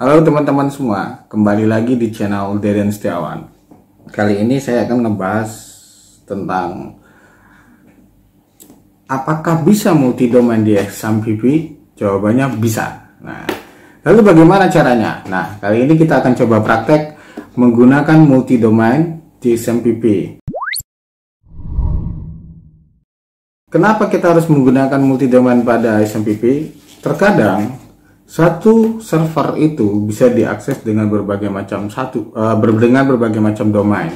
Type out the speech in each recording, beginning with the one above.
Halo teman-teman semua, kembali lagi di channel Deden Setiawan. Kali ini saya akan ngebahas tentang apakah bisa multi-domain di XAMPP? Jawabannya bisa. Nah, lalu bagaimana caranya? Nah, kali ini kita akan coba praktek menggunakan multi-domain di XAMPP. Kenapa kita harus menggunakan multi-domain pada XAMPP? Terkadang satu server itu bisa diakses dengan berbagai macam domain.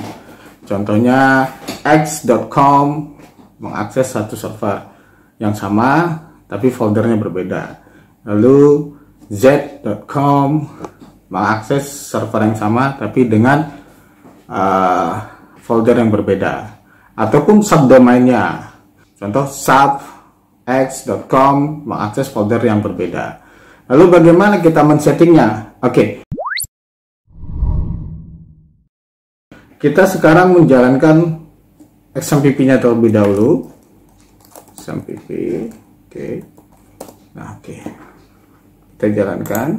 Contohnya x.com mengakses satu server yang sama tapi foldernya berbeda. Lalu z.com mengakses server yang sama tapi dengan folder yang berbeda. Ataupun subdomainnya. Contoh subx.com mengakses folder yang berbeda. Lalu bagaimana kita men-settingnya? Oke. Kita sekarang menjalankan XAMPP-nya terlebih dahulu. XAMPP. Oke. Nah, oke. Kita jalankan.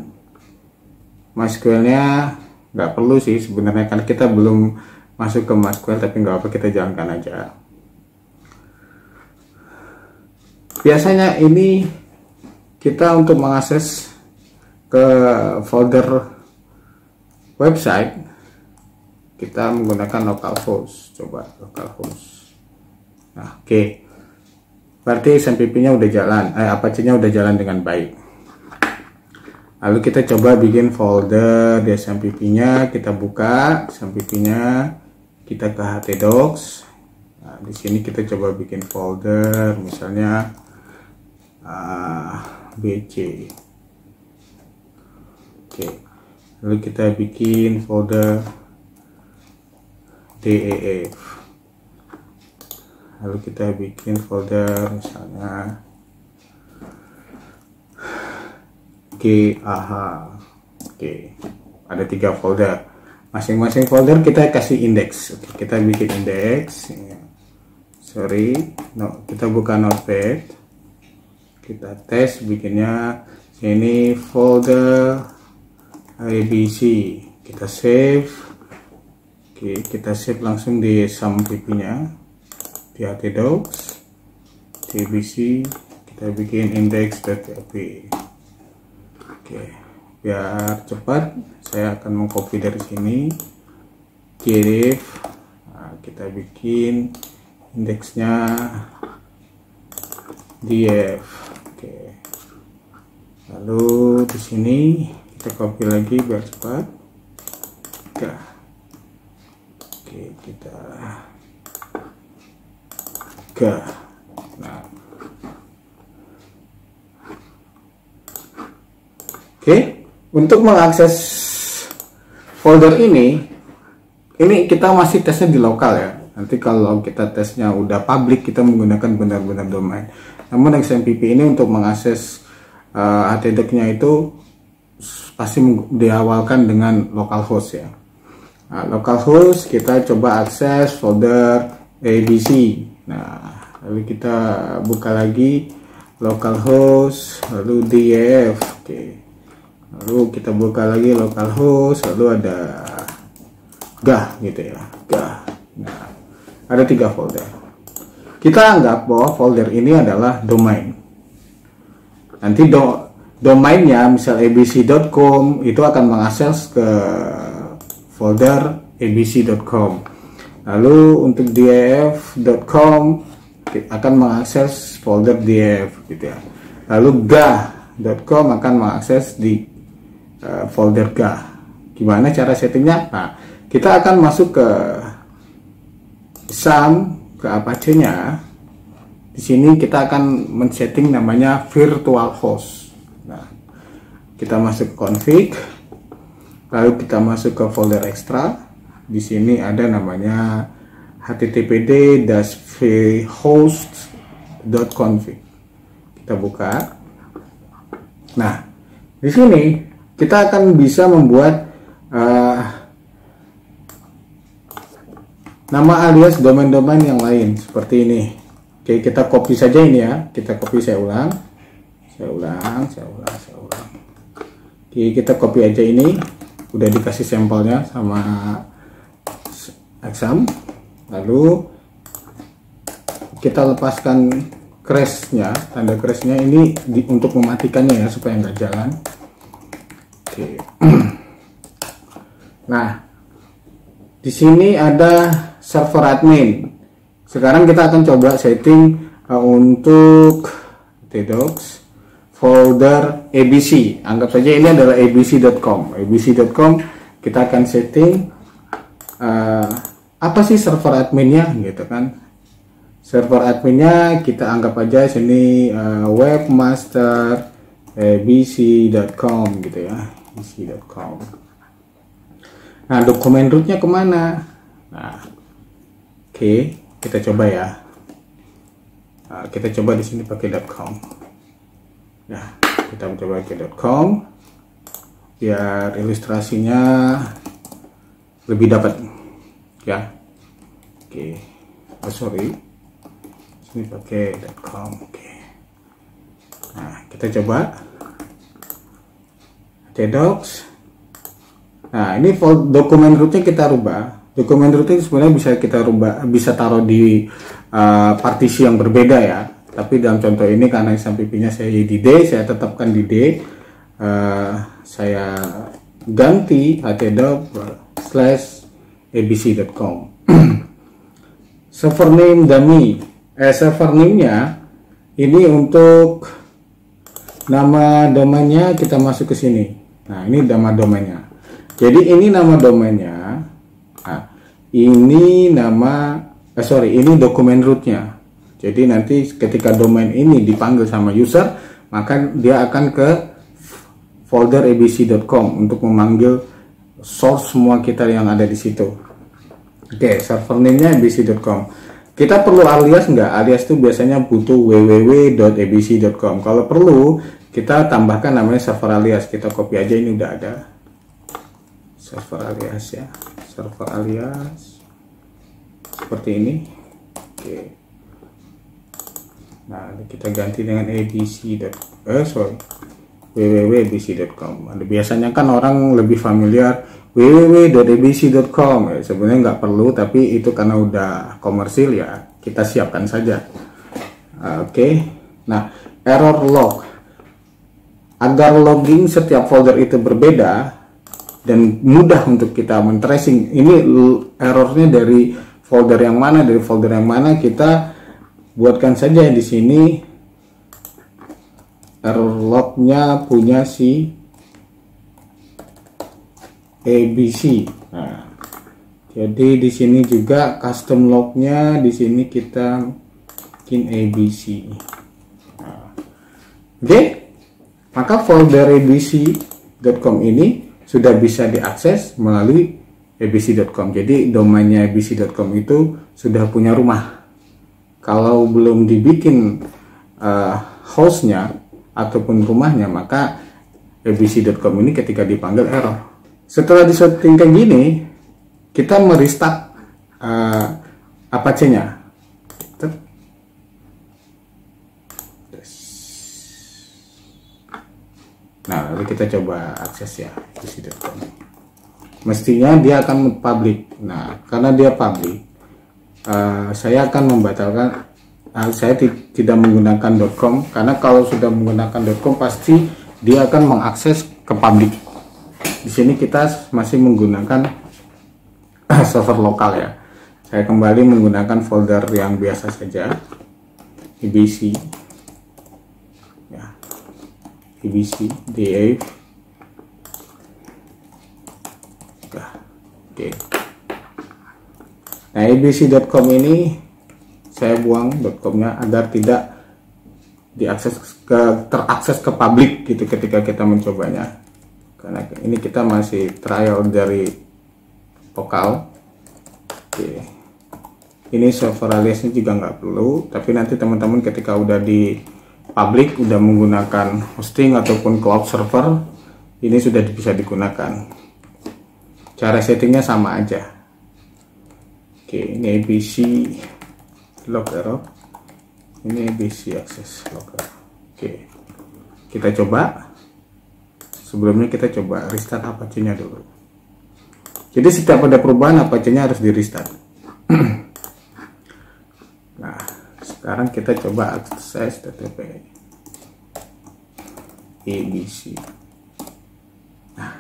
MySQL-nya nggak perlu sih sebenarnya, kan kita belum masuk ke MySQL, tapi nggak apa, kita jalankan aja. Biasanya ini kita untuk mengakses ke folder website kita menggunakan localhost. Coba localhost. Nah, oke. Berarti XAMPP-nya udah jalan, Apache-nya udah jalan dengan baik. Lalu kita coba bikin folder di XAMPP-nya, kita buka XAMPP-nya, kita ke htdocs. Nah, di sini kita coba bikin folder, misalnya BC. Oke. Lalu kita bikin folder DEF. Lalu kita bikin folder misalnya GAH. Oke. Ada 3 folder. Masing-masing folder kita kasih indeks. Oke, kita bikin indeks. Kita buka Notepad. Kita tes bikinnya. Ini folder ABC, kita save. Oke, kita save langsung di XAMPP nya di htdocs ABC. Kita bikin index.php. Oke, biar cepat saya akan mengcopy dari sini. Div. Nah, kita bikin indeksnya df. Oke. Lalu di sini kita copy lagi biar cepat. Oke, kita Nah. Oke, untuk mengakses folder ini kita masih tesnya di lokal ya. Nanti kalau kita tesnya udah public, kita menggunakan benar-benar domain. Namun XAMPP ini untuk mengakses htdocs-nya itu pasti diawalkan dengan localhost ya. Nah, localhost kita coba akses folder ABC. Nah, lalu kita buka lagi localhost, lalu df. Oke. Lalu kita buka lagi localhost, lalu ada gah gitu ya. Gah. Nah, ada 3 folder. Kita anggap bahwa folder ini adalah domain. Nanti domainnya misal abc.com itu akan mengakses ke folder abc.com. Lalu untuk df.com akan mengakses folder df gitu ya. Lalu gah.com akan mengakses di folder gah. Gimana cara settingnya? Nah, kita akan masuk ke ke Apache-nya. Di sini kita akan men-setting namanya virtual host. Nah, kita masuk config, lalu kita masuk ke folder extra. Di sini ada namanya httpd-vhost.config. Kita buka. Nah, di sini kita akan bisa membuat nama alias domain-domain yang lain seperti ini. Oke, kita copy saja ini ya. Kita copy, saya ulang. Oke, kita copy aja ini, udah dikasih sampelnya sama exam. Lalu kita lepaskan crashnya, tanda crashnya ini untuk mematikannya ya, supaya nggak jalan. Oke. Nah, di sini ada server admin. Sekarang kita akan coba setting untuk tdocs folder abc. Anggap saja ini adalah abc.com. abc.com kita akan setting apa sih server adminnya gitu kan. Server adminnya kita anggap aja sini webmaster abc.com gitu ya, abc.com. Nah, dokumen rootnya kemana? Nah, oke, kita coba ya. Nah, kita coba di sini pakai .com. Nah, kita mencoba ke .com biar ilustrasinya lebih dapat ya. Oke, oh sorry, sini pakai .com. Oke, nah kita coba tdocs. Nah, ini dokumen rootnya kita rubah. Dokumen rootnya sebenarnya bisa kita rubah, bisa taruh di partisi yang berbeda ya. Tapi dalam contoh ini karena XAMPP-nya saya di D, saya tetapkan di D. Saya ganti htdoc/abc.com. Server name dummy. Server name-nya ini untuk nama domainnya, kita masuk ke sini. Nah, ini nama domainnya. Jadi ini nama domainnya. Nah, ini nama ini dokumen rootnya. Jadi nanti ketika domain ini dipanggil sama user, maka dia akan ke folder abc.com untuk memanggil source semua kita yang ada di situ. Oke, server name-nya abc.com. Kita perlu alias nggak? Alias itu biasanya butuh www.abc.com. Kalau perlu, kita tambahkan namanya server alias. Kita copy aja, ini udah ada. Server alias ya. Server alias seperti ini. Oke. Nah, kita ganti dengan www.abc.com. Biasanya kan orang lebih familiar www.abc.com. Sebenarnya nggak perlu, tapi itu karena udah komersil ya, kita siapkan saja. Oke. Nah, error log. Agar logging setiap folder itu berbeda dan mudah untuk kita men-tracing, ini errornya dari folder yang mana, kita buatkan saja di sini error lognya punya si ABC. Nah, jadi di sini juga custom lognya di sini kita bikin ABC. Nah, oke, maka folder abc.com ini sudah bisa diakses melalui abc.com. Jadi domainnya abc.com itu sudah punya rumah. Kalau belum dibikin hostnya ataupun rumahnya, maka abc.com ini ketika dipanggil error. Setelah disetting kayak gini, kita merestart Apache-nya. Nah, lalu kita coba akses ya abc.com. Mestinya dia akan public. Nah, karena dia public, saya akan membatalkan. Saya tidak menggunakan .com, karena kalau sudah menggunakan .com pasti dia akan mengakses ke public. Di sini kita masih menggunakan server lokal ya. Saya kembali menggunakan folder yang biasa saja, abc ya, abc dave ya. Oke. Nah, abc.com ini saya buang .com-nya agar tidak terakses ke publik gitu ketika kita mencobanya. Karena ini kita masih trial dari lokal. Oke. Ini server aliasnya juga nggak perlu, tapi nanti teman-teman ketika udah di publik, udah menggunakan hosting ataupun cloud server, ini sudah bisa digunakan. Cara settingnya sama aja. Oke, ini abc log error, ini abc access log error. Oke, kita coba sebelumnya kita coba restart Apache-nya dulu. Jadi setiap ada perubahan Apache-nya harus di restart. Nah, sekarang kita coba akses TTP ABC. Nah,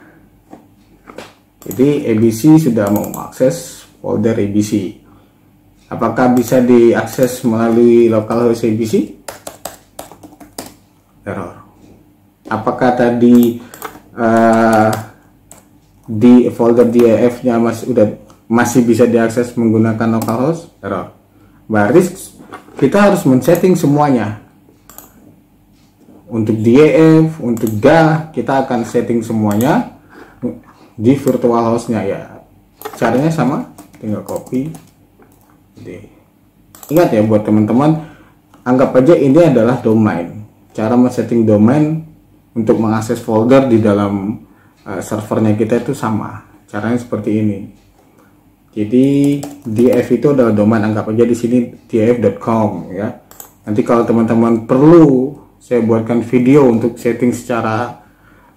jadi ABC sudah mau mengakses folder ABC. Apakah bisa diakses melalui localhost ABC? Error. Apakah tadi di folder DEF-nya masih bisa diakses menggunakan localhost? Error. Baris kita harus men-setting semuanya. Untuk DEF, untuk DA, kita akan setting semuanya di virtual host-nya ya. Caranya sama, tinggal copy. Ingat ya buat teman-teman, anggap aja ini adalah domain. Cara men-setting domain untuk mengakses folder di dalam servernya kita itu sama. Caranya seperti ini. Jadi DF itu adalah domain, anggap aja di sini df.com ya. Nanti kalau teman-teman perlu saya buatkan video untuk setting secara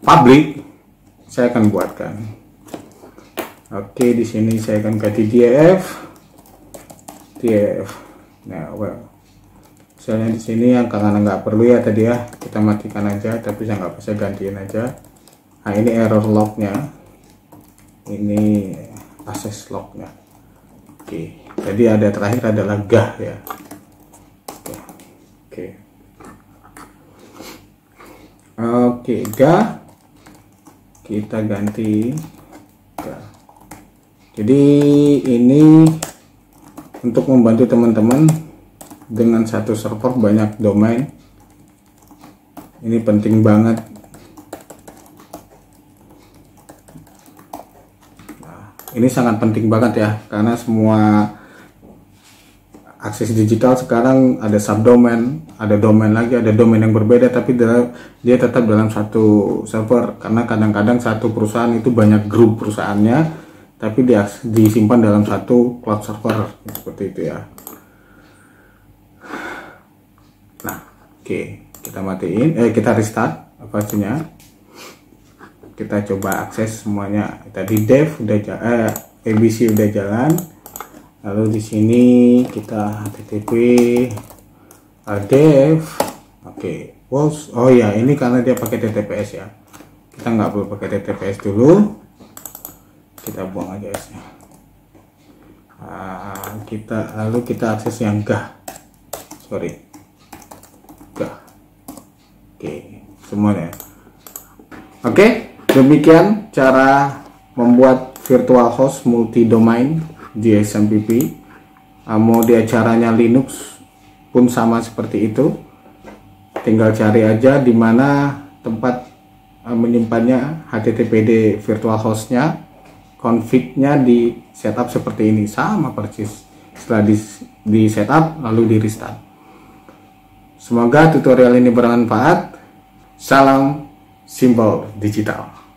publik, saya akan buatkan. Oke, di sini saya akan ganti df. Nah, well, misalnya di sini yang karena nggak perlu ya tadi ya, kita matikan aja, tapi saya nggak bisa gantiin aja. Nah, ini error lognya, ini access lognya. Oke, jadi ada terakhir adalah gah ya. Oke, gah kita ganti gah. Jadi ini untuk membantu teman-teman dengan satu server banyak domain. Ini penting banget. Ini sangat penting banget ya, karena semua akses digital sekarang ada subdomain, ada domain lagi, ada domain yang berbeda, tapi dia tetap dalam satu server. Karena kadang-kadang satu perusahaan itu banyak grup perusahaannya, tapi dia disimpan dalam satu cloud server seperti itu ya. Nah, oke, kita matiin, kita restart Apache-nya. Kita coba akses semuanya. Tadi dev udah ABC udah jalan. Lalu di sini kita http dev. Oke. Oh ya, ini karena dia pakai TTPS ya. Kita nggak perlu pakai TTPS dulu. Kita buang aja S-nya. Lalu kita akses yang gah. Gah. Oke, semuanya. Oke. Demikian cara membuat virtual host multi domain di SMPP. Mau dia caranya Linux pun sama seperti itu. Tinggal cari aja di mana tempat menyimpannya, HTTPD virtual hostnya, config-nya di setup seperti ini, sama persis. Setelah di setup lalu di restart. Semoga tutorial ini bermanfaat. Salam Simbol Digital.